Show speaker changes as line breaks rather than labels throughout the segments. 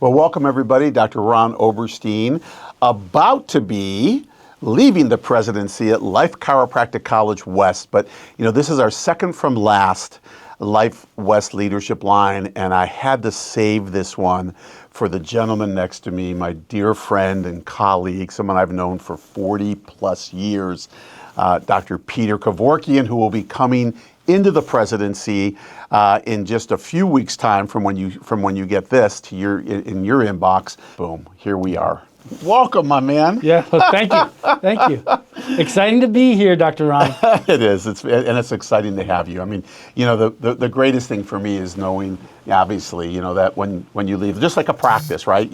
Well, welcome everybody. Dr. Ron Oberstein, about to be leaving the presidency at Life Chiropractic College West. But, this is our second from last Life West leadership line, and I had to save this one for the gentleman next to me, my dear friend and colleague, someone I've known for 40 plus years, Dr. Peter Kevorkian, who will be coming into the presidency in just a few weeks' time from when you get this to in your inbox. Boom, here we are. Welcome, my man.
Yeah, well, thank you. Exciting to be here, Dr. Ron.
It is. It's exciting to have you. I mean, the greatest thing for me is knowing, obviously, that when you leave, just like a practice, right?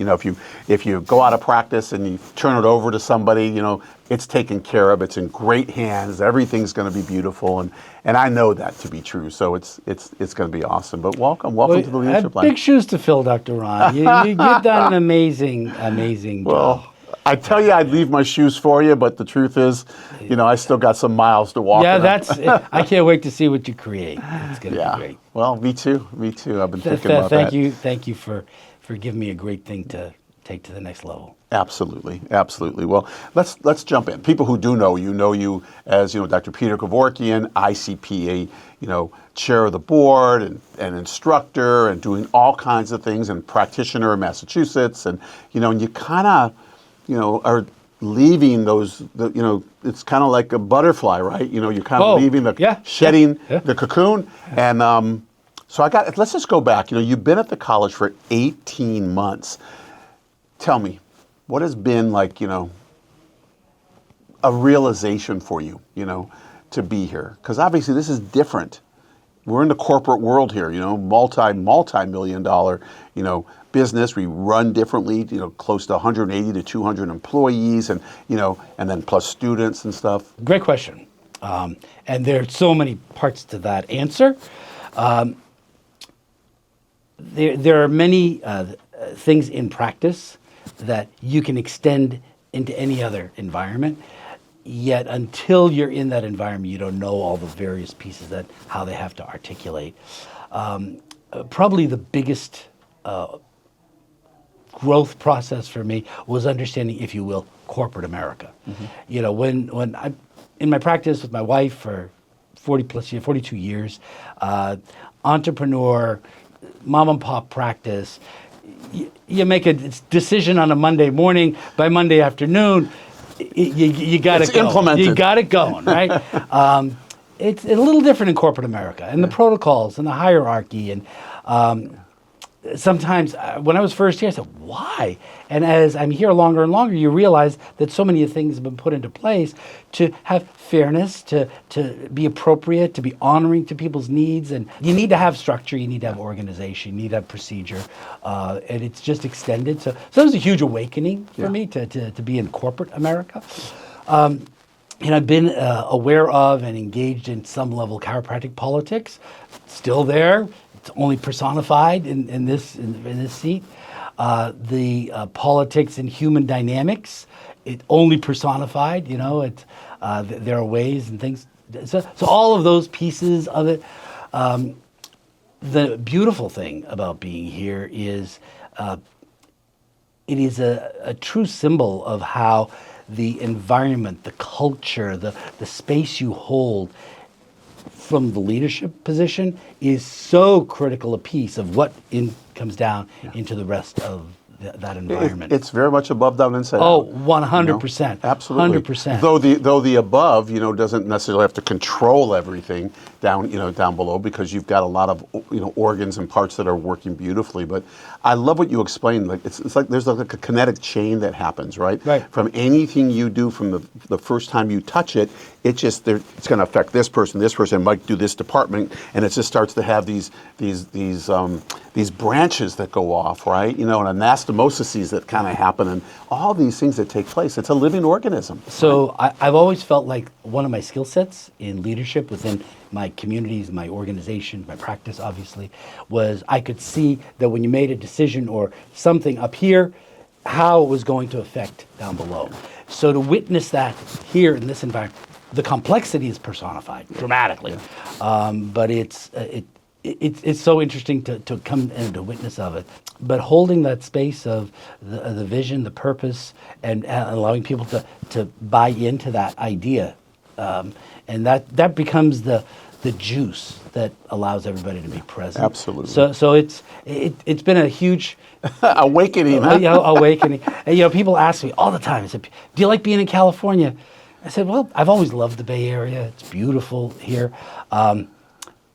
If you go out of practice and you turn it over to somebody, it's taken care of. It's in great hands. Everything's going to be beautiful, and I know that to be true. So it's going to be awesome. But welcome to the leadership line.
Big shoes to fill, Dr. Ron. You've done an amazing job.
Well, I tell you, I'd leave my shoes for you, but the truth is, I still got some miles to walk.
Yeah, I can't wait to see what you create. It's going to be great.
Well, me too. I've been thinking about that.
Thank you for giving me a great thing to take to the next level.
Absolutely. Well, let's jump in. People who do know you as Dr. Peter Kevorkian, ICPA, chair of the board and instructor and doing all kinds of things, and practitioner in Massachusetts, and and you kind of are leaving those, it's kind of like a butterfly, right? You're kind of leaving shedding the cocoon. And so let's just go back. You've been at the college for 18 months. Tell me, what has been like, a realization for you, to be here? Because obviously this is different. We're in the corporate world here, multi-million dollar, business. We run differently, close to 180 to 200 employees, and and then plus students and stuff.
Great question. And there are so many parts to that answer. There are many things in practice that you can extend into any other environment. Yet until you're in that environment, you don't know all the various pieces how they have to articulate. Probably the biggest growth process for me was understanding, if you will, corporate America. Mm-hmm. When I'm in my practice with my wife for 42 years, entrepreneur, mom and pop practice, you make a decision on a Monday morning. By Monday afternoon, you got it
implemented.
You got it going, right? It's a little different in corporate America, and the protocols and the hierarchy, and sometimes when I was first here, I said, why? And as I'm here longer and longer, you realize that so many things have been put into place to have fairness, to be appropriate, to be honoring to people's needs. And you need to have structure, you need to have organization, you need to have procedure. And it's just extended. So it was a huge awakening for me to be in corporate America. And I've been aware of and engaged in some level chiropractic politics, still there. It's only personified in this seat. The politics and human dynamics, it only personified. There are ways and things. So all of those pieces of it. The beautiful thing about being here is it is a true symbol of how the environment, the culture, the space you hold from the leadership position is so critical a piece of what comes down into the rest of that environment.
It's very much above, down, inside
out.
100%. Absolutely.
100%.
Though the above, doesn't necessarily have to control everything down below, because you've got a lot of, organs and parts that are working beautifully. But I love what you explained. Like it's like there's like a kinetic chain that happens, right?
Right.
From anything you do from the first time you touch it, it's going to affect this person might do this department, and it just starts to have these branches that go off, right? And anastomosis that kind of happen, and all these things that take place. It's a living organism.
So I've always felt like one of my skill sets in leadership within my communities, my organization, my practice, obviously, was I could see that when you made a decision or something up here, how it was going to affect down below. So to witness that here in this environment, the complexity is personified dramatically, but it's so interesting to come and to witness of it. But holding that space of the vision, the purpose, and allowing people to buy into that idea, and that becomes the juice that allows everybody to be present.
Absolutely.
So it's been a huge
awakening. Huh?
awakening. And, people ask me all the time. I said, "Do you like being in California?" I said, "Well, I've always loved the Bay Area. It's beautiful here."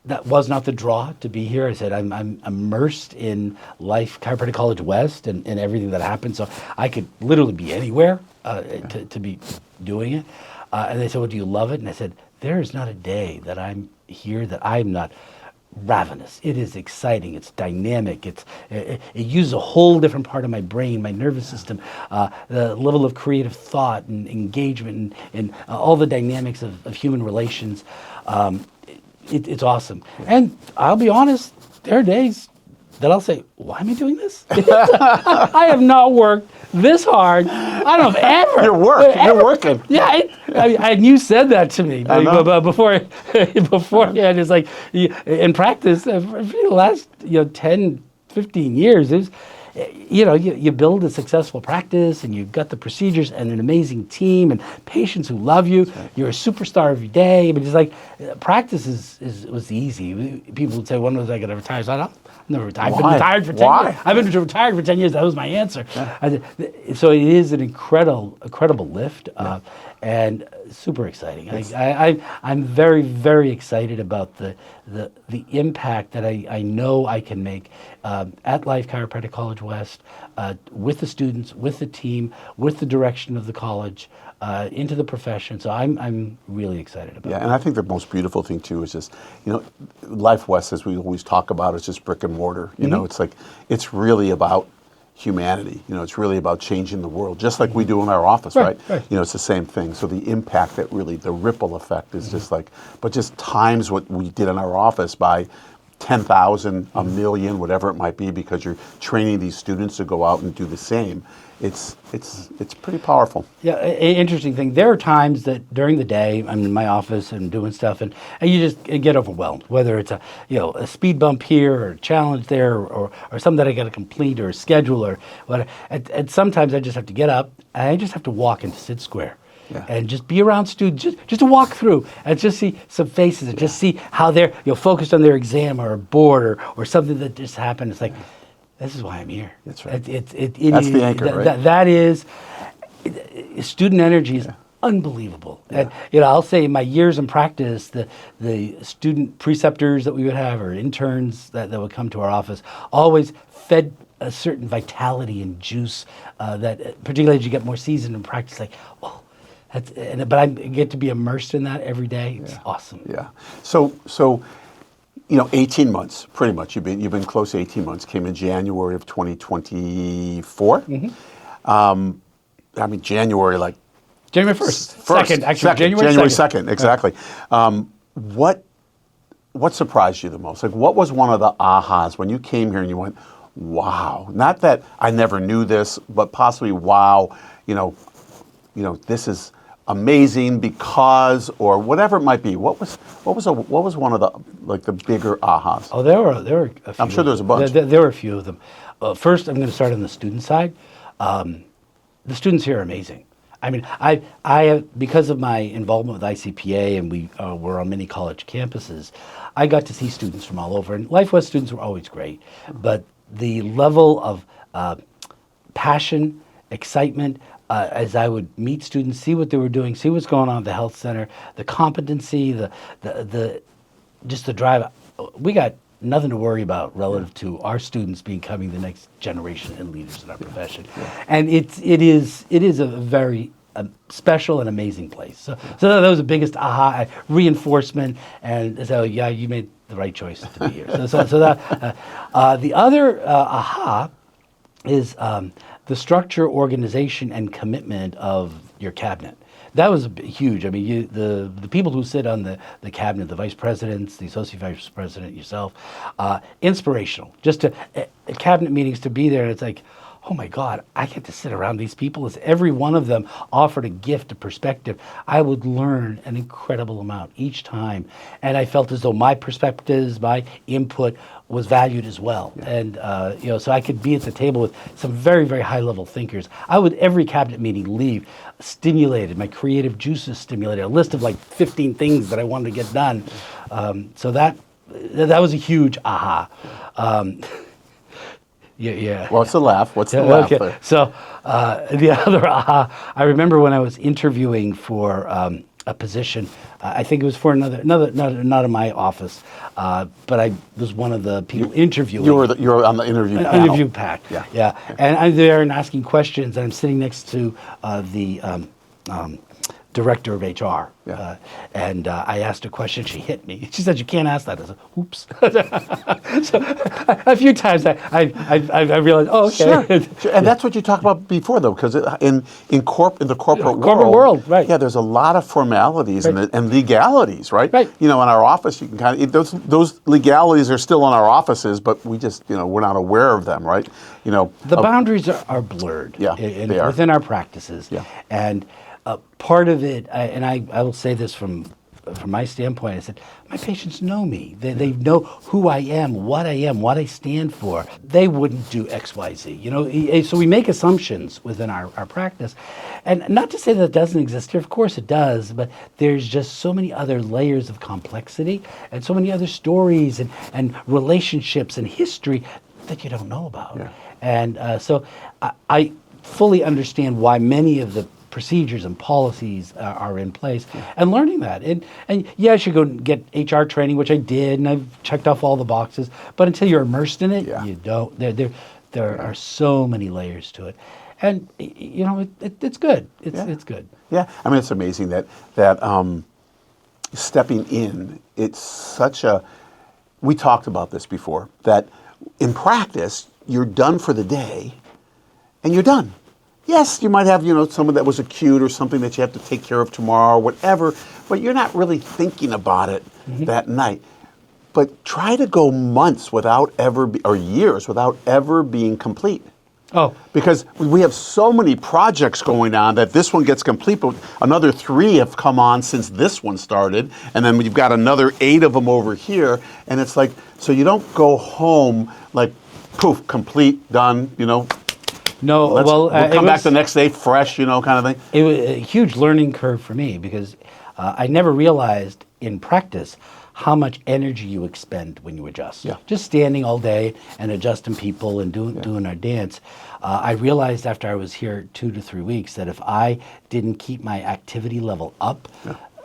That was not the draw to be here. I said, I'm immersed in life, Chiropractic College West, and everything that happens. So I could literally be anywhere to be doing it. And they said, "Well, do you love it?" And I said, there is not a day that I'm here that I'm not ravenous. It is exciting. It's dynamic. It uses a whole different part of my brain, my nervous system, the level of creative thought and engagement, and all the dynamics of human relations. It's awesome. And I'll be honest, there are days that I'll say, why am I doing this? I have not worked this hard. I don't know if ever.
You're working.
Yeah, and you said that to me beforehand. It's like in practice, for the last 10, 15 years, it was, you build a successful practice, and you've got the procedures and an amazing team and patients who love you. Right. You're a superstar every day. But it's like practice was easy. People would say, "When was I going to retire?" So I've never retired. I've been retired for 10 years. I've been retired for 10 years. That was my answer. Yeah. So it is an incredible lift. And super exciting. I'm very, very excited about the impact that I know I can make at Life Chiropractic College West, with the students, with the team, with the direction of the college, into the profession. So I'm really excited about it.
Yeah, and I think the most beautiful thing too is just, Life West, as we always talk about, is just brick and mortar. It's like, it's really about humanity. It's really about changing the world, just like we do in our office, right? It's the same thing. So the impact that really, the ripple effect is just like, but just times what we did in our office by 10,000, a million, whatever it might be, because you're training these students to go out and do the same. It's pretty powerful.
Yeah, interesting thing. There are times that during the day I'm in my office and doing stuff, and you just get overwhelmed. Whether it's a speed bump here or a challenge there, or something that I got to complete, or a schedule, or whatever. And sometimes I just have to get up and I just have to walk into Sid Square. Yeah. And just be around students, just to walk through and just see some faces, and just see how they're focused on their exam or a board or something that just happened. It's like, this is why I'm here.
That's right.
That's
the anchor, right?
That is, student energy is unbelievable. Yeah. And I'll say in my years in practice, the student preceptors that we would have, or interns that would come to our office, always fed a certain vitality and juice that, particularly as you get more seasoned in practice, like, oh. But I get to be immersed in that every day. It's awesome.
Yeah. So 18 months, pretty much. You've been close to 18 months. Came in January of 2024. Mm-hmm. January, like
January 1st.
January 2nd, exactly. What surprised you the most? Like, what was one of the ahas when you came here and you went, wow? Not that I never knew this, but possibly, wow. This is amazing because, or whatever it might be. What was one of the bigger ahas?
Oh, there were a few.
I'm sure there's a bunch.
There were a few of them. First, I'm going to start on the student side. The students here are amazing. I mean, I have, because of my involvement with ICPA, and we were on many college campuses, I got to see students from all over. And Life West students were always great, but the level of passion, excitement, as I would meet students, see what they were doing, see what's going on at the health center, the competency, the just the drive. We got nothing to worry about relative to our students becoming the next generation and leaders in our profession. Yeah. And it is a very special and amazing place. So that was the biggest aha, reinforcement, and so yeah, you made the right choice to be here. So that the other aha is the structure, organization, and commitment of your cabinet. That was huge. I mean, the people who sit on the cabinet, the vice presidents, the associate vice president, yourself, inspirational. Just at cabinet meetings to be there, and it's like, oh my God, I get to sit around these people. As every one of them offered a gift, a perspective, I would learn an incredible amount each time. And I felt as though my perspectives, my input was valued as well. And, so I could be at the table with some very, very high level thinkers. I would, every cabinet meeting, leave stimulated, my creative juices stimulated, a list of like 15 things that I wanted to get done. So that was a huge aha. Yeah.
What's the laugh? What's the laugh
Okay.
there?
So the other aha, I remember when I was interviewing for a position. I think it was for another, not in my office, but I was one of the people interviewing.
You were on the interview panel.
Interview pack. Yeah. And I'm there and asking questions, and I'm sitting next to the director of HR.
Yeah.
And I asked a question. She hit me. She said, "You can't ask that." I said, "Oops." So a few times I realized, oh, okay.
Sure. And that's what you talked about before, though, because in the corporate
world, right?
Yeah, there's a lot of formalities and legalities, right?
Right.
In our office, you can kind of those legalities are still in our offices, but we just we're not aware of them, right?
The boundaries are blurred.
Yeah, they are.
Within our practices.
Yeah.
And part of it, and I will say this from my standpoint, I said, my patients know me. They know who I am, what I stand for. They wouldn't do X, Y, Z. So we make assumptions within our practice. And not to say that it doesn't exist here, of course it does, but there's just so many other layers of complexity and so many other stories and relationships and history that you don't know about.
Yeah.
And so I fully understand why many of the procedures and policies are in place, and learning that. And yeah, I should go and get HR training, which I did, and I've checked off all the boxes. But until you're immersed in it, you don't. There are so many layers to it, and it's good. It's good.
Yeah, I mean, it's amazing that stepping in. It's such a. We talked about this before. That in practice, you're done for the day, and you're done. Yes, you might have, someone that was acute or something that you have to take care of tomorrow or whatever, but you're not really thinking about it that night. But try to go months or years without ever being complete.
Oh.
Because we have so many projects going on that this one gets complete, but another 3 have come on since this one started, and then you've got another 8 of them over here, and it's like, so you don't go home like, poof, complete, done,
No,
we'll come back the next day fresh, kind of thing.
It was a huge learning curve for me because I never realized in practice how much energy you expend when you adjust.
Yeah.
Just standing all day and adjusting people and doing our dance. I realized after I was here 2 to 3 weeks that if I didn't keep my activity level up,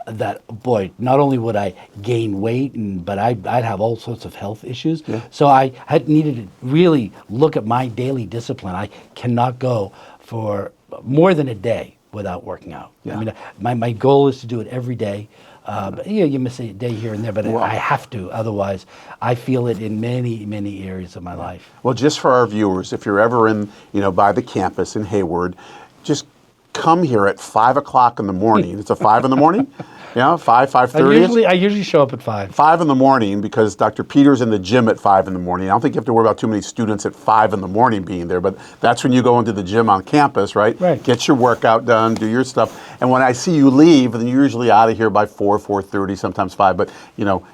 that, boy, not only would I gain weight, but I'd have all sorts of health issues. Yeah. So I had needed to really look at my daily discipline. I cannot go for more than a day without working out.
Yeah.
I mean, my goal is to do it every day. But you miss a day here and there, but I have to. Otherwise, I feel it in many, many areas of my life.
Well, just for our viewers, if you're ever in, by the campus in Hayward, just come here at 5 o'clock in the morning. It's a 5 in the morning? 5:30?
I usually show up at 5.
5 in the morning because Dr. Peter's in the gym at 5 in the morning. I don't think you have to worry about too many students at 5 in the morning being there, but that's when you go into the gym on campus, right?
Right.
Get your workout done, do your stuff. And when I see you leave, then you're usually out of here by 4:30, sometimes 5. But,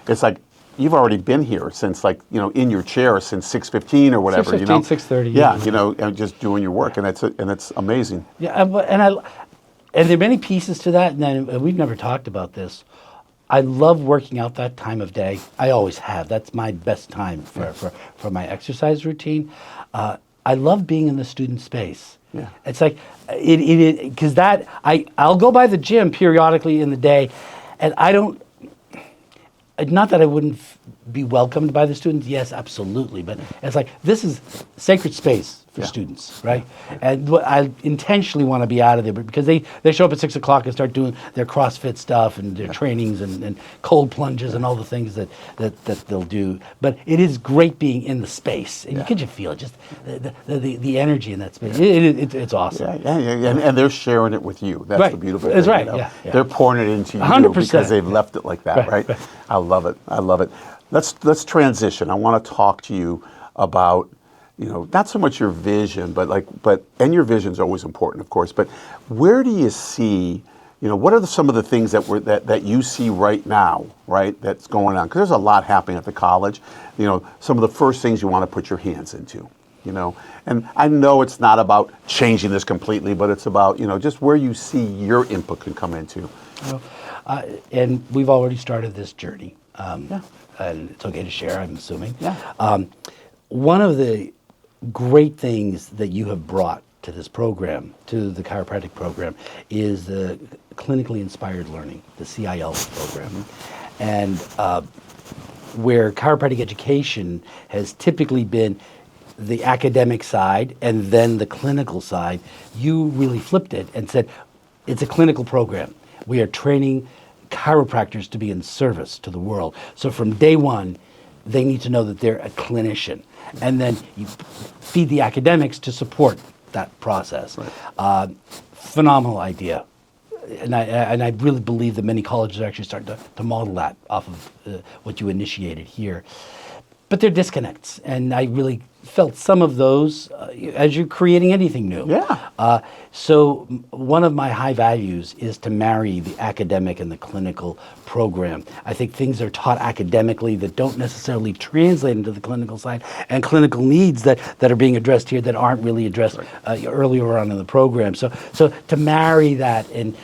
it's like, you've already been here since in your chair since 6:15 or whatever,
6:15, 6:30.
Yeah, and just doing your work, and it's amazing.
Yeah, and there are many pieces to that, and we've never talked about this. I love working out that time of day. I always have. That's my best time for my exercise routine. I love being in the student space.
Yeah.
It's like because I'll go by the gym periodically in the day, and I don't. Not that I wouldn't be welcomed by the students. Yes, absolutely. But it's like, this is sacred space for students, right? And I intentionally want to be out of there because they show up at 6 o'clock and start doing their CrossFit stuff and their trainings and cold plunges and all the things that they'll do. But it is great being in the space. And you can just feel it, just the energy in that space. It's awesome.
Yeah. And they're sharing it with you. That's the beautiful thing.
That's right, yeah.
They're pouring it into you
100%.
because they've left it like that, right? I love it. Let's transition. I want to talk to you about not so much your vision, and your vision is always important, of course, but where do you see, what are some of the things that you see right now, right, that's going on? Because there's a lot happening at the college. Some of the first things you want to put your hands into, And I know it's not about changing this completely, but it's about, just where you see your input can come into.
And we've already started this journey. And it's okay to share, I'm assuming.
Yeah.
One of the great things that you have brought to this program, to the chiropractic program, is the clinically inspired learning, the CIL program. And where chiropractic education has typically been the academic side and then the clinical side, you really flipped it and said, it's a clinical program. We are training chiropractors to be in service to the world. So from day one, they need to know that they're a clinician. And then you feed the academics to support that process. Right. Phenomenal idea. And I really believe that many colleges are actually starting to model that off of what you initiated here. But they're disconnects, and I really felt some of those as you're creating anything new.
Yeah.
So one of my high values is to marry the academic and the clinical program. I think things are taught academically that don't necessarily translate into the clinical side, and clinical needs that are being addressed here that aren't really addressed earlier on in the program. So to marry that and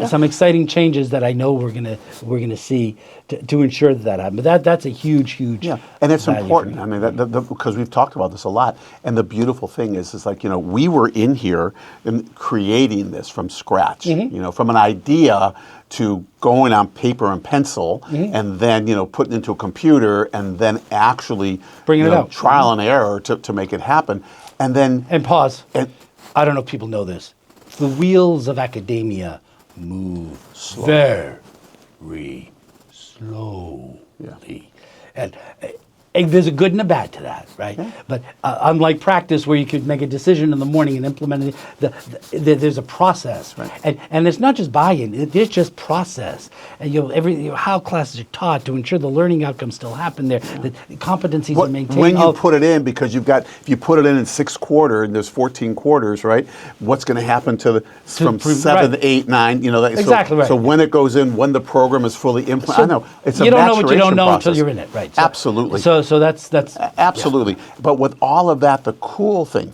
some exciting changes that I know we're gonna see to ensure that happens. But that's a huge
and it's important. I mean, because we've talked about this a lot. And the beautiful thing is like, we were in here and creating this from scratch. From an idea to going on paper and pencil, and then putting into a computer, and then actually
bringing it out,
trial and error to make it happen. And
pause. I don't know if people know this. The wheels of academia move very slowly. And there's a good and a bad to that, right? Yeah. But unlike practice, where you could make a decision in the morning and implement it, there's a process,
right.
And it's not just buy-in; it's just process. And how classes are taught to ensure the learning outcomes still happen there, that competencies are maintained.
When you put it in, because if you put it in 6 quarters, and there's 14 quarters, right? What's going to happen from 7, 8, 9?
Exactly right.
So when it goes in, when the program is fully implemented, I know it's a
you don't know what you don't know
process.
until you're in it, right?
Absolutely.
So that's
absolutely. Yeah. But with all of that, the cool thing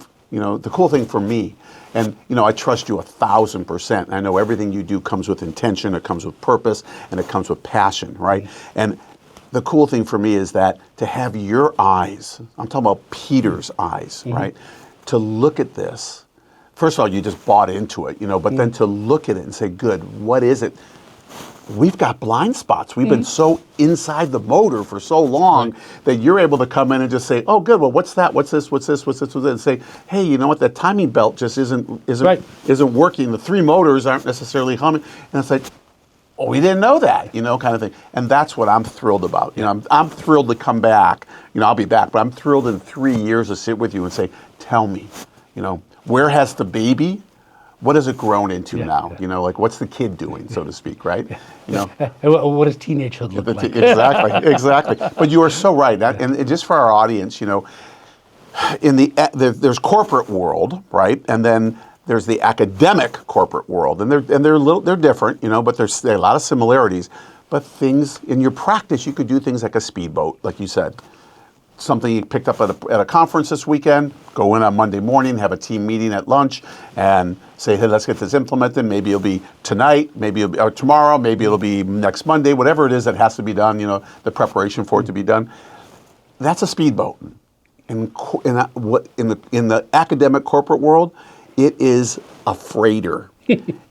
for me, and I trust you 1,000%. I know everything you do comes with intention, it comes with purpose, and it comes with passion, right? And the cool thing for me is that to have your eyes, I'm talking about Peter's eyes, right? To look at this. First of all, you just bought into it, but then to look at it and say, good, what is it? We've got blind spots. We've been so inside the motor for so long that you're able to come in and just say, oh, good, well, what's that? What's this? What's this? What's this? What's this? And say, hey, you know what? That timing belt just isn't working. The 3 motors aren't necessarily humming. And it's like, oh, we didn't know that, kind of thing. And that's what I'm thrilled about. I'm thrilled to come back. I'll be back, but I'm thrilled in 3 years to sit with you and say, tell me, where has the baby? What has it grown into now? What's the kid doing, so to speak, right?
What does teenagehood look like?
Exactly. But you are so right. And just for our audience, there's corporate world, right? And then there's the academic corporate world, and they're different, but there's a lot of similarities. But things in your practice, you could do things like a speedboat, like you said. Something you picked up at a conference this weekend, go in on Monday morning, have a team meeting at lunch, and say, hey, let's get this implemented. Maybe it'll be tonight, maybe it'll be tomorrow, maybe it'll be next Monday, whatever it is that has to be done, the preparation for it to be done. That's a speedboat. In the academic corporate world, it is a freighter.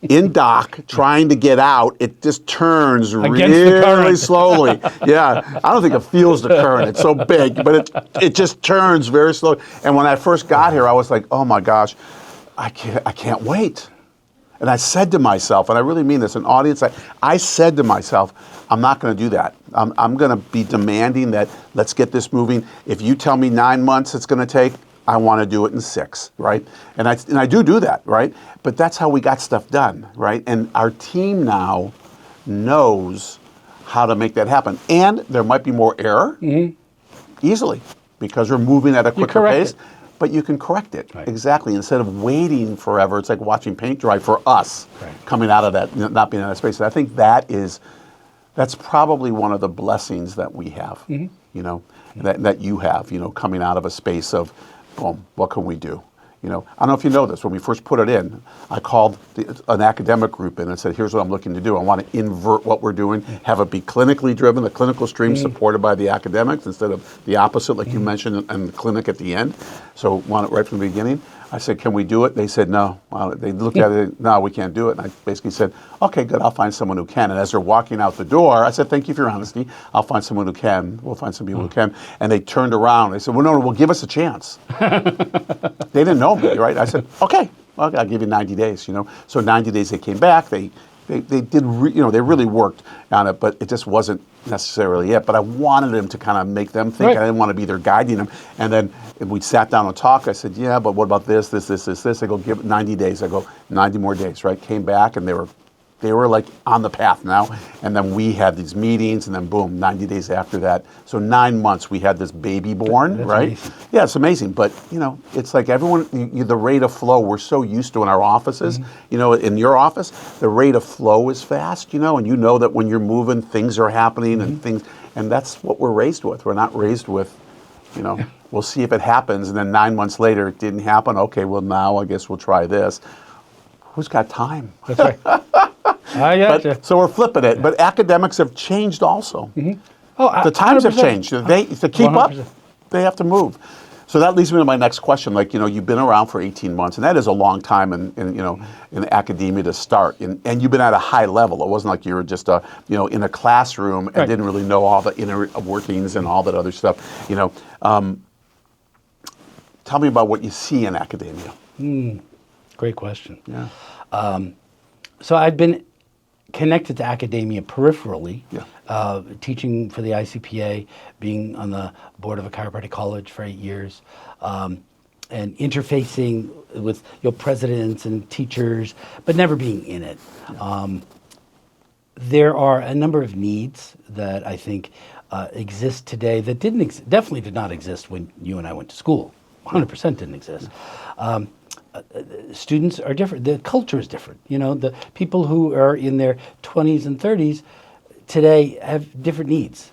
In dock, trying to get out, it just turns really slowly. Yeah, I don't think it feels the current. It's so big, but it just turns very slowly. And when I first got here, I was like, oh my gosh, I can't wait. And I said to myself, and I really mean this, an audience, I said to myself, I'm not going to do that. I'm going to be demanding that let's get this moving. If you tell me 9 months it's going to take, I want to do it in 6, right? And I do that, right? But that's how we got stuff done, right? And our team now knows how to make that happen. And there might be more error, easily. because we're moving at a quicker
correct
pace.
it.
But you can correct it.
Right.
Exactly. Instead of waiting forever, it's like watching paint dry for us coming out of that, not being in that space. And I think that's probably one of the blessings that we have, you know, that you have, you know, coming out of a space of, boom, what can we do? You know, I don't know if you know this. When we first put it in, I called an academic group in and said, here's what I'm looking to do. I want to invert what we're doing, have it be clinically driven, the clinical stream supported by the academics instead of the opposite, like you mentioned, and the clinic at the end. So want it right from the beginning. I said, can we do it? They said, no. They looked at it, no, we can't do it. And I basically said, okay, good, I'll find someone who can. And as they're walking out the door, I said, thank you for your honesty. I'll find someone who can. We'll find some people who can. And they turned around. They said, well, no, well, give us a chance. They didn't know me, right? I said, okay, well, I'll give you 90 days, you know. So 90 days they came back. They did, you know, they really worked on it, but it just wasn't necessarily it. But I wanted them to kind of make them think.
Right.
I didn't want to be there guiding them. And then we sat down and talked. I said, yeah, but what about this? They go, give it 90 days. I go, 90 more days, right? Came back and they were like on the path now. And then we had these meetings and then boom, 90 days after that. So 9 months we had this baby born,
That's
right?
amazing.
Yeah, it's amazing. But, you know, it's like everyone, the rate of flow, we're so used to in our offices. You know, in your office, the rate of flow is fast, you know, and you know that when you're moving, things are happening and that's what we're raised with. We're not raised with, you know, we'll see if it happens. And then 9 months later, it didn't happen. Okay, well, now I guess we'll try this. Who's got time?
That's right. I gotcha.
So we're flipping it. But academics have changed also.
Oh,
The times have
100%.
changed. To keep up,
100%.
they have to move. So that leads me to my next question. Like, you know, you've been around for 18 months, and that is a long time in academia to start. And you've been at a high level. It wasn't like you were just in a classroom and didn't really know all the inner workings and all that other stuff. You know, tell me about what you see in academia.
Great question.
Yeah.
So I've been connected to academia peripherally,
Yeah.
teaching for the ICPA, being on the board of a chiropractic college for 8 years, and interfacing with presidents and teachers, but never being in it. There are a number of needs that I think exist today that definitely did not exist when you and I went to school. 100% didn't exist. Students are different. The culture is different. You know, the people who are in their 20s and 30s today have different needs.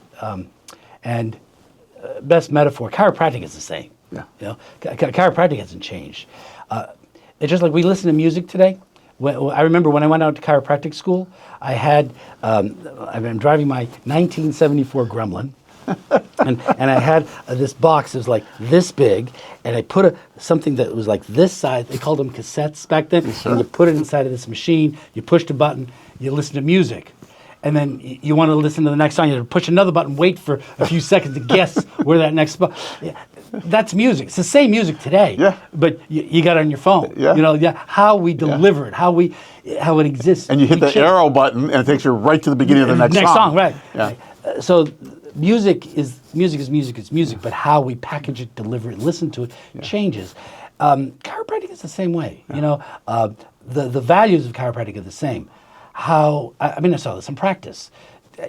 And best metaphor, chiropractic is the same.
Yeah.
You know, chiropractic hasn't changed. It's just like we listen to music today. I remember when I went out to chiropractic school, I had, I've been driving my 1974 Gremlin. and I had this box that was like this big, and I put something that was like this size. They called them cassettes back then.
Sure.
And you put it inside of this machine. You pushed a button. You listen to music, and then you want to listen to the next song. You have to push another button, wait for a few seconds to guess where that next spot. Yeah, that's music. It's the same music today.
Yeah.
But you got it on your phone.
Yeah.
You know, how we deliver it, how it exists.
And you hit the arrow button, and it takes you right to the beginning of the next song.
Right.
Yeah.
So music is music, but how we package it, deliver it, listen to it changes. Chiropractic is the same way. You know, the values of chiropractic are the same. I saw this in practice.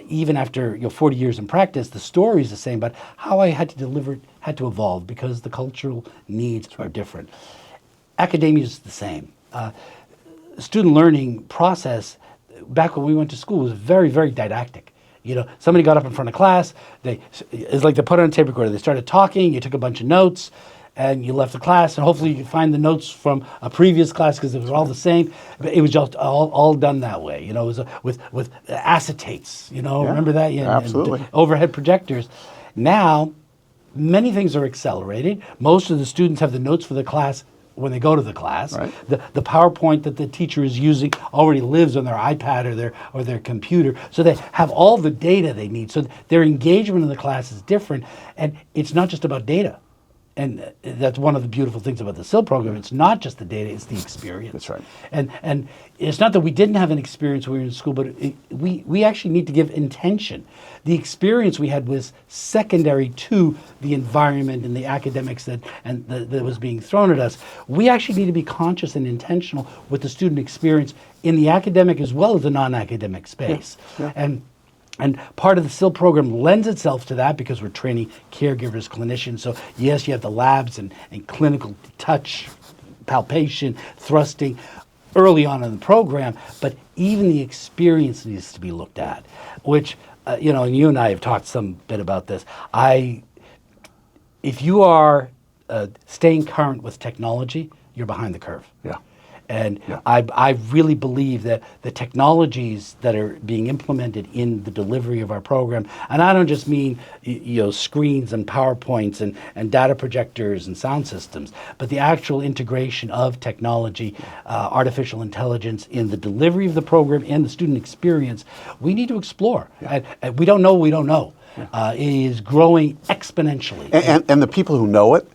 Even after 40 years in practice, the story is the same, but how I had to deliver it had to evolve because the cultural needs are different. Academia is the same. Student learning process back when we went to school was very, very didactic. You know, somebody got up in front of class. It's like they put on a tape recorder. They started talking. You took a bunch of notes, and you left the class. And hopefully, you could find the notes from a previous class because it was all the same. But it was just all done that way. You know, it was with acetates. You know, remember that? Yeah,
absolutely.
And overhead projectors. Now, many things are accelerated. Most of the students have the notes for the class when they go to the class.
Right.
The PowerPoint that the teacher is using already lives on their iPad or their computer. So they have all the data they need. So their engagement in the class is different. And it's not just about data. And that's one of the beautiful things about the SIL program. It's not just the data, it's the experience.
That's right.
And it's not that we didn't have an experience when we were in school, but we actually need to give intention. The experience we had was secondary to the environment and the academics that was being thrown at us. We actually need to be conscious and intentional with the student experience in the academic as well as the non-academic space.
Yeah.
And And part of the SIL program lends itself to that because we're training caregivers, clinicians. So yes, you have the labs and clinical touch, palpation, thrusting early on in the program, but even the experience needs to be looked at, which, and you and I have talked some bit about this. If you are staying current with technology, you're behind the curve.
Yeah.
And
Yeah.
I really believe that the technologies that are being implemented in the delivery of our program, and I don't just mean screens and PowerPoints and data projectors and sound systems, but the actual integration of technology, artificial intelligence in the delivery of the program and the student experience, we need to explore.
Yeah.
And we don't know what we don't know. It is growing exponentially.
And the people who know it,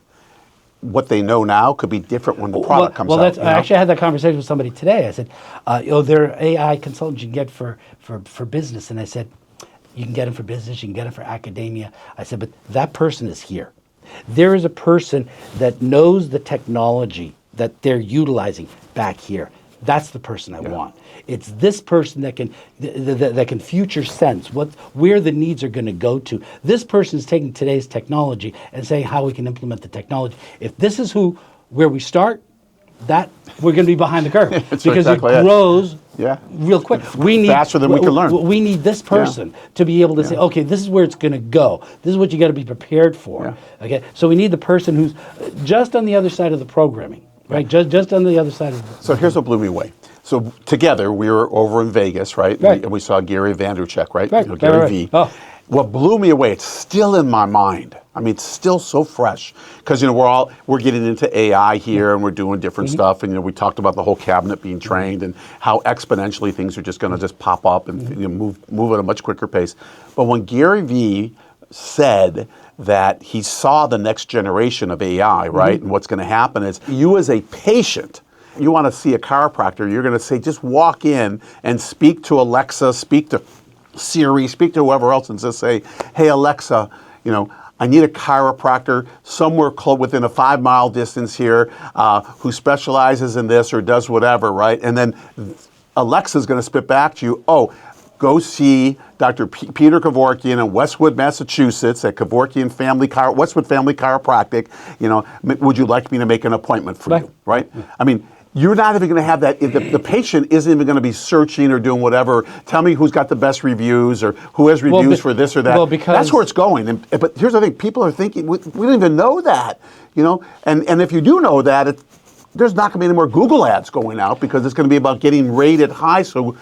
what they know now could be different when the product comes out.
I actually had that conversation with somebody today. I said, there are AI consultants you can get for business. And I said, you can get them for business, you can get them for academia. I said, but that person is here. There is a person that knows the technology that they're utilizing back here. That's the person I want. It's this person that can future sense where the needs are going to go to. This person is taking today's technology and saying how we can implement the technology. If this is where we start, that we're going to be behind the curve because exactly it grows real quick. We need
faster than we can learn.
We need this person to be able to say, okay, this is where it's going to go. This is what you got to be prepared for. Okay, so we need the person who's just on the other side of the programming. Right, just on the other side of it.
So here's what blew me away. So together, we were over in Vegas, right? And we saw Gary Vaynerchuk, right? Gary V.
Oh.
What blew me away, it's still in my mind. I mean, it's still so fresh. Because, we're getting into AI here and we're doing different stuff. And, we talked about the whole cabinet being trained and how exponentially things are just going to just pop up and move at a much quicker pace. But when Gary V said that he saw the next generation of AI, right? And what's going to happen is you as a patient, you want to see a chiropractor, you're going to say, just walk in and speak to Alexa, speak to Siri, speak to whoever else and just say, hey, Alexa, I need a chiropractor somewhere within a 5-mile distance here who specializes in this or does whatever, right? And then Alexa's going to spit back to you, go see Dr. Peter Kevorkian in Westwood, Massachusetts at Westwood Family Chiropractic. Would you like me to make an appointment for you, right? I mean, you're not even going to have that. The patient isn't even going to be searching or doing whatever. Tell me who's got the best reviews or who has reviews for this or that.
Well, because
that's where it's going. But here's the thing. People are thinking, we don't even know that, And if you do know that, there's not going to be any more Google ads going out because it's going to be about getting rated high so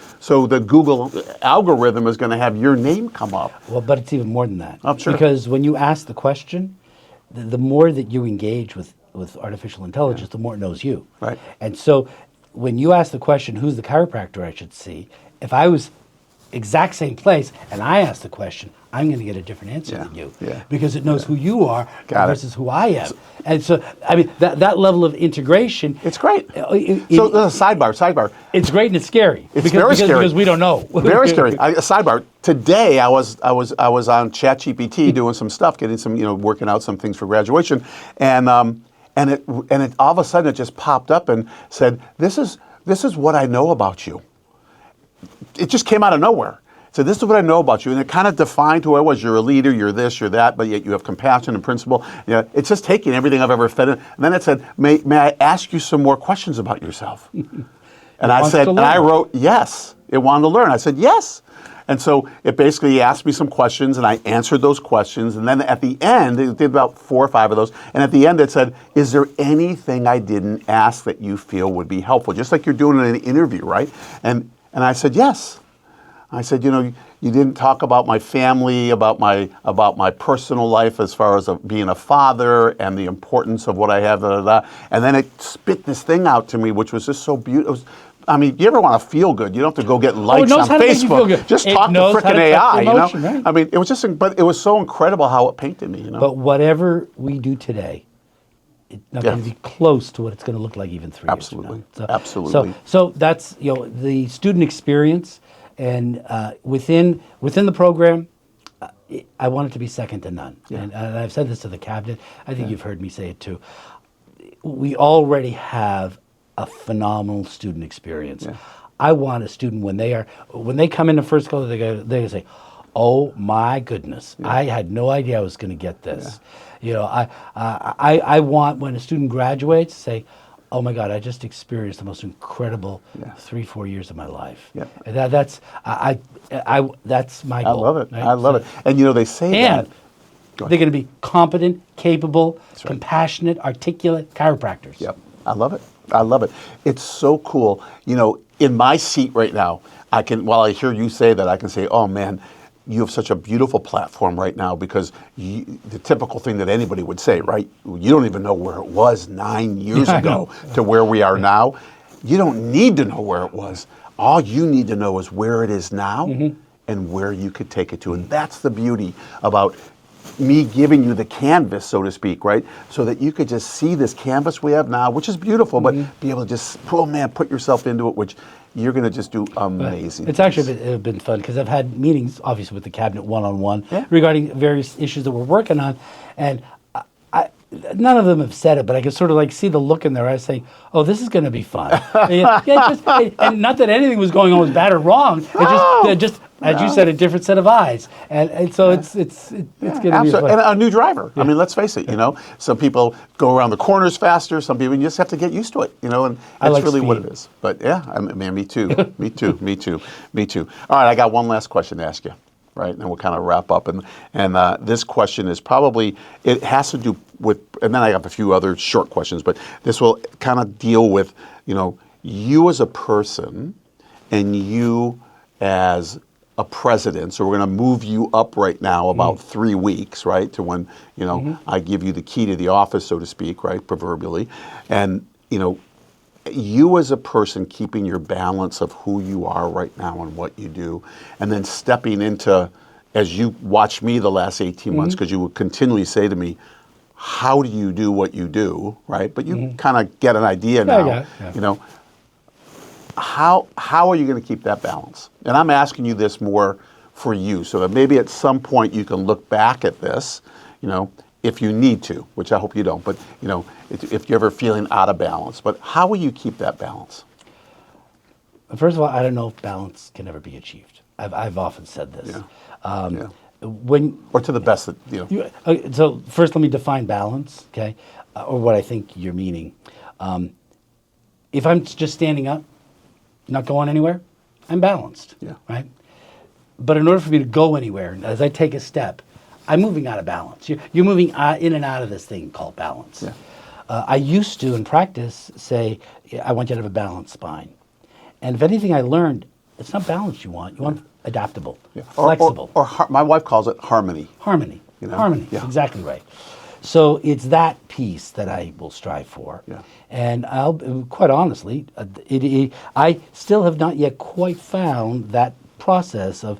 the Google algorithm is going to have your name come up.
Well, but it's even more than that.
Oh, sure.
Because when you ask the question, the more that you engage with artificial intelligence, the more it knows you.
Right.
And so when you ask the question, who's the chiropractor I should see, if I was exact same place and I ask the question, I'm going to get a different answer than you because it knows who you are versus who I am. And so, I mean, that level of integration.
It's great. So, sidebar.
It's great and it's scary.
It's very scary.
Because we don't know.
Very scary. Sidebar. Today, I was on ChatGPT doing some stuff, getting some, working out some things for graduation. And it all of a sudden it just popped up and said, this is what I know about you. It just came out of nowhere. So this is what I know about you, and it kind of defined who I was. You're a leader, you're this, you're that, but yet you have compassion and principle. It's just taking everything I've ever fed in. And then it said, may I ask you some more questions about yourself? And I said, and I wrote, yes. It wanted to learn. I said, yes. And so it basically asked me some questions, and I answered those questions. And then at the end, it did about 4 or 5 of those. And at the end, it said, is there anything I didn't ask that you feel would be helpful? Just like you're doing in an interview, right? And I said, yes. I said, you didn't talk about my family, about my personal life as far as being a father and the importance of what I have, And then it spit this thing out to me, which was just so beautiful. I mean, you ever want to feel good? You don't have to go get likes on Facebook. Just talk to frickin' AI,
emotion, right?
I mean, it was but it was so incredible how it painted me,
But whatever we do today, it's not going to be close to what it's going to look like even 3 years from now.
Absolutely.
So that's the student experience. And within the program, I want it to be second to none. And I've said this to the cabinet. I think you've heard me say it too. We already have a phenomenal student experience. I want a student when they come in the first school, they're gonna say, oh my goodness, I had no idea I was going to get this. You know, I want when a student graduates to say, oh my God, I just experienced the most incredible 3-4 years of my life.
Yeah.
And that's that's my goal.
I love it.
Right?
I love it. And you know, they say
And
that.
they're going to be competent, capable, compassionate, articulate chiropractors.
Yep. I love it. I love it. It's so cool. You know, in my seat right now, I can, while I hear you say that, I can say, oh man, you have such a beautiful platform right now, because the typical thing that anybody would say, right? You don't even know where it was 9 years ago to where we are now. You don't need to know where it was. All you need to know is where it is now and where you could take it to. And that's the beauty about me giving you the canvas, so to speak, right? So that you could just see this canvas we have now, which is beautiful, but be able to just, oh man, put yourself into it, which you're going to just do amazing.
It's actually been fun, because I've had meetings, obviously, with the cabinet one-on-one regarding various issues that we're working on, and none of them have said it, but I can sort of like see the look in their eyes saying, oh, this is going to be fun. And not that anything was going on was bad or wrong. It just as you said, a different set of eyes. And so it's going to be fun.
And a new driver. I mean, let's face it, you know, some people go around the corners faster, some people, you just have to get used to it, you know, and that's
like
really what
speed.
it is. But yeah, man, me too. Me too. Me too. Me too. All right, I got one last question to ask you. Right, and then we'll kind of wrap up. And this question is probably, it has to do with, and then I have a few other short questions, but this will kind of deal with, you know, you as a person and you as a president. So we're going to move you up right now about 3 weeks, right, to when, you know, I give you the key to the office, so to speak, right, proverbially. And, you know, you as a person keeping your balance of who you are right now and what you do, and then stepping into, as you watch me the last 18 months, because you would continually say to me, how do you do what you do, right? But you kind of get an idea now, you know. How are you going to keep that balance? And I'm asking you this more for you, so that maybe at some point you can look back at this, you know, if you need to, which I hope you don't, but you know, if you're ever feeling out of balance. But how will you keep that balance?
First of all, I don't know if balance can ever be achieved. I've often said this.
Or to the best that, you know.
So first, let me define balance, okay, or what I think you're meaning. If I'm just standing up, not going anywhere, I'm balanced, right? But in order for me to go anywhere, as I take a step, I'm moving out of balance. You're moving in and out of this thing called balance. I used to, in practice, say, I want you to have a balanced spine. And if anything I learned, it's not balance you want. You want adaptable, flexible.
Or my wife calls it harmony.
Harmony.
You know?
Harmony. Exactly right. So it's that piece that I will strive for. And I'll, quite honestly, I still have not yet quite found that process of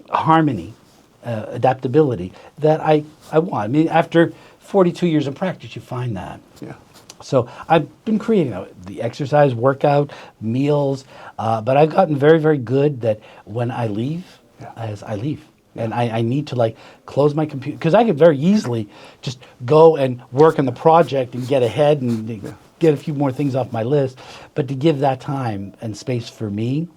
harmony, adaptability that I want. I mean, after 42 years of practice, you find that. So I've been creating the exercise, workout, meals, but I've gotten very, very good that when I leave, I leave. And I need to like close my computer, because I could very easily just go and work on the project and get ahead and get a few more things off my list. But to give that time and space for me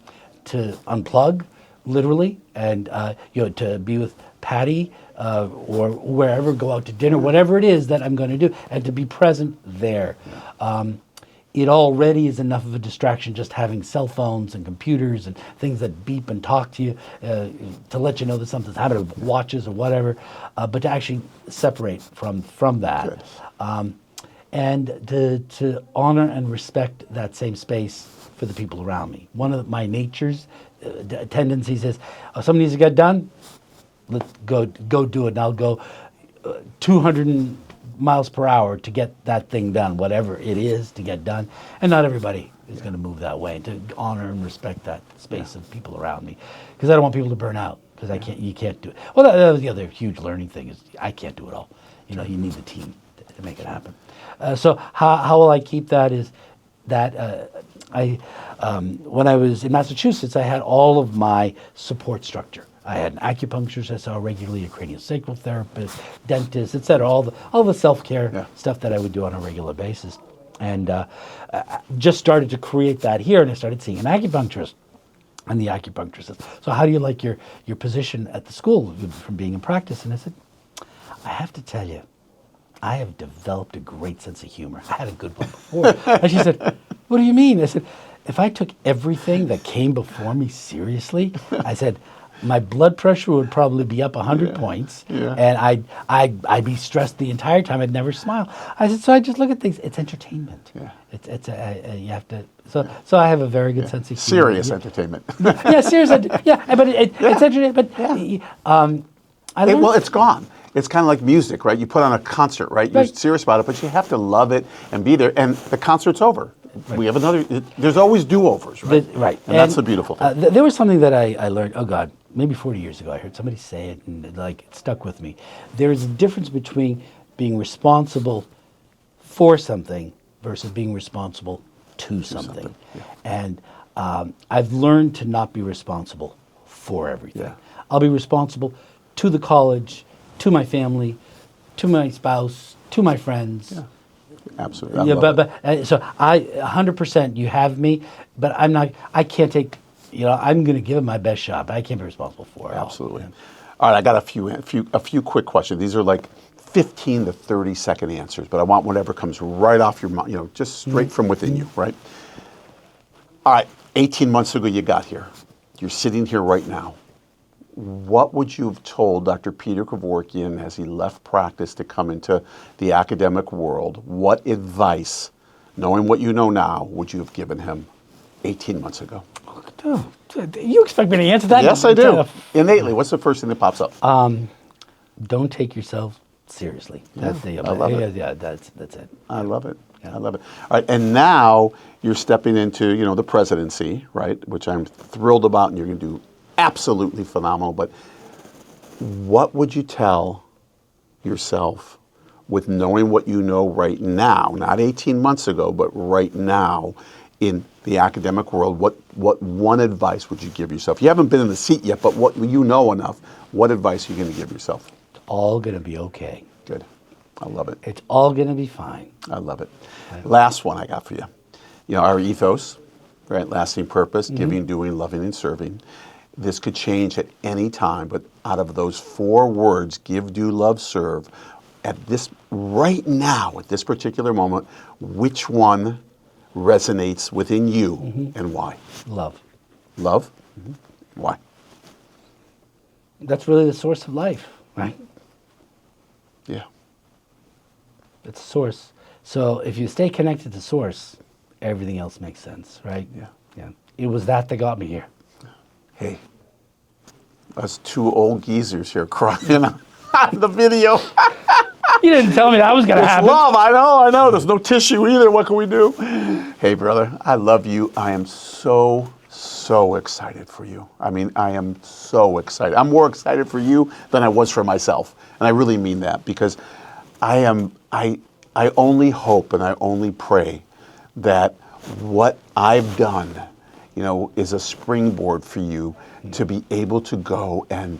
to unplug, literally, and you know, to be with Patty or wherever, go out to dinner, whatever it is that I'm going to do, and to be present there. It already is enough of a distraction just having cell phones and computers and things that beep and talk to you to let you know that something's happening, watches or whatever, but to actually separate from that. And to honor and respect that same space for the people around me. One of my nature's tendencies is, something needs to get done, let's go do it, and I'll go 200 miles per hour to get that thing done, whatever it is to get done. And not everybody is going to move that way, to honor and respect that space of people around me, because I don't want people to burn out, because you can't do it. Well, that was the other huge learning thing, is I can't do it all. You know, you need the team to make it happen. So how will I keep that is that when I was in Massachusetts, I had all of my support structure. I had an acupuncturist I saw regularly, a craniosacral therapist, dentist, etc. All the self-care stuff that I would do on a regular basis. And just started to create that here, and I started seeing an acupuncturist. And the acupuncturist says, so how do you like your position at the school from being in practice? And I said, I have to tell you, I have developed a great sense of humor. I had a good one before. And she said, what do you mean? I said, if I took everything that came before me seriously, I said, my blood pressure would probably be up 100 points, and I'd be stressed the entire time. I'd never smile. I said, so I just look at things. It's entertainment. Yeah. You have to. So I have a very good sense of humor.
Serious entertainment.
Yeah, serious. Yeah, but it's entertainment. But
Well, it's gone. It's kind of like music, right? You put on a concert, right? You're serious about it, but you have to love it and be there. And the concert's over. Right. We have another. There's always do-overs, right?
Right.
And that's the beautiful thing.
There was something that I learned. Oh God, maybe 40 years ago, I heard somebody say it, and like it stuck with me. There is a difference between being responsible for something versus being responsible to something. Yeah. And I've learned to not be responsible for everything. Yeah. I'll be responsible to the college, to my family, to my spouse, to my friends. Yeah.
Absolutely.
Yeah, so 100%. You have me, but I'm not. I can't take. I'm going to give it my best shot, but I can't be responsible for it.
Absolutely. All right, I got a few quick questions. These are like 15 to 30-second answers, but I want whatever comes right off your mind. Just straight from within you, right? All right. 18 months ago, you got here. You're sitting here right now. What would you have told Dr. Peter Kevorkian as he left practice to come into the academic world? What advice, knowing what you know now, would you have given him 18 months ago?
You expect me to answer that?
Yes, I do. Innately, what's the first thing that pops up?
Don't take yourself seriously. That's
I love it.
Yeah, that's it.
I love it. Yeah. I love it. All right, and now you're stepping into, the presidency, right, which I'm thrilled about, and you're going to do absolutely phenomenal. But what would you tell yourself with knowing what you know right now, not 18 months ago, but right now in the academic world? What one advice would you give yourself? You haven't been in the seat yet, but what you know enough, what advice are you going to give yourself?
It's all going to be okay.
Good. I love it.
It's all going to be fine.
I love it. Last one I got for you. Our ethos, right? Lasting purpose, giving, doing, loving, and serving. This could change at any time, but out of those 4 words, give, do, love, serve, right now, at this particular moment, which one resonates within you and why?
Love.
Love? Why?
That's really the source of life, right?
Yeah.
It's source. So if you stay connected to source, everything else makes sense, right? Yeah. It was that got me here.
Hey, us 2 old geezers here crying on the video.
You didn't tell me that was going to happen.
Love, I know. There's no tissue either. What can we do? Hey, brother, I love you. I am so excited for you. I mean, I am so excited. I'm more excited for you than I was for myself. And I really mean that, because I only hope and I only pray that what I've done, is a springboard for you to be able to go and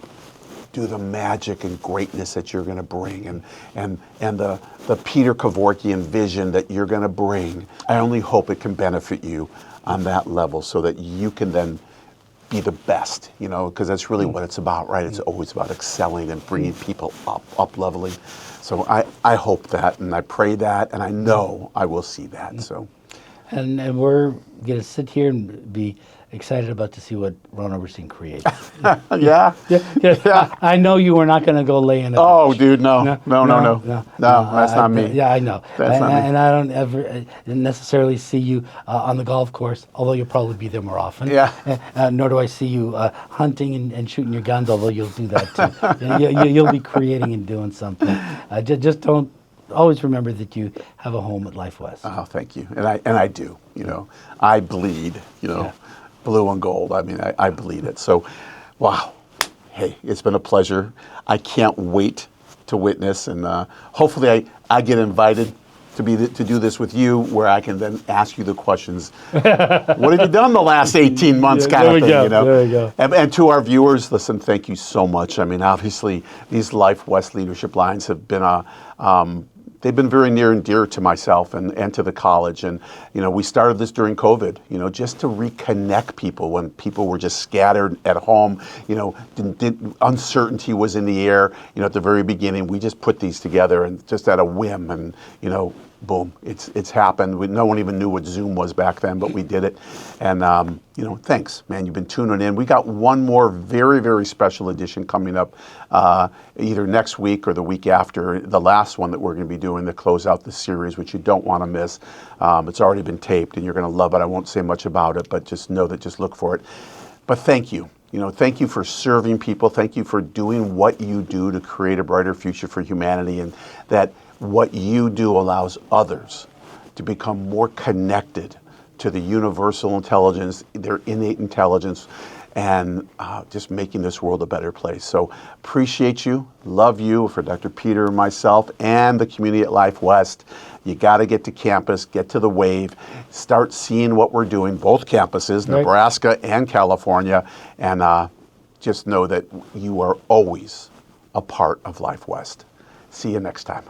do the magic and greatness that you're going to bring, and the Peter Kevorkian vision that you're going to bring. I only hope it can benefit you on that level, so that you can then be the best, because that's really what it's about, right? It's always about excelling and bringing people up leveling. So I hope that, and I pray that, and I know I will see that. So.
And we're going to sit here and be excited to see what Ron Oberstein creates.
Yeah.
I know you are not going to go lay in a
bench. Dude, no, that's not me.
Yeah, I know.
That's not me.
And I don't ever necessarily see you on the golf course, although you'll probably be there more often.
Yeah.
Nor do I see you hunting and shooting your guns, although you'll do that too. You'll be creating and doing something. Just don't. Always remember that you have a home at Life West.
Oh, thank you. And I do. I bleed. Blue and gold. I mean, I bleed it. So, wow. Hey, it's been a pleasure. I can't wait to witness, and hopefully I get invited to do this with you, where I can then ask you the questions. What have you done the last 18 months, kind of thing?
There we go.
And to our viewers, listen, thank you so much. I mean, obviously, these Life West leadership lines have been they've been very near and dear to myself and to the college. And, we started this during COVID, just to reconnect people when people were just scattered at home, uncertainty was in the air, at the very beginning. We just put these together and just at a whim and, boom, it's happened. No one even knew what Zoom was back then, but we did it. And, thanks, man. You've been tuning in. We got one more very, very special edition coming up either next week or the week after, the last one that we're going to be doing to close out the series, which you don't want to miss. It's already been taped, and you're going to love it. I won't say much about it, but just know that, just look for it. But thank you. Thank you for serving people. Thank you for doing what you do to create a brighter future for humanity, and that what you do allows others to become more connected to the universal intelligence, their innate intelligence, and just making this world a better place. So appreciate you, love you. For Dr. Peter and myself and the community at Life West, you got to get to campus, get to the wave, start seeing what we're doing, both campuses,
Right.
Nebraska and California, and just know that you are always a part of Life West. See you next time.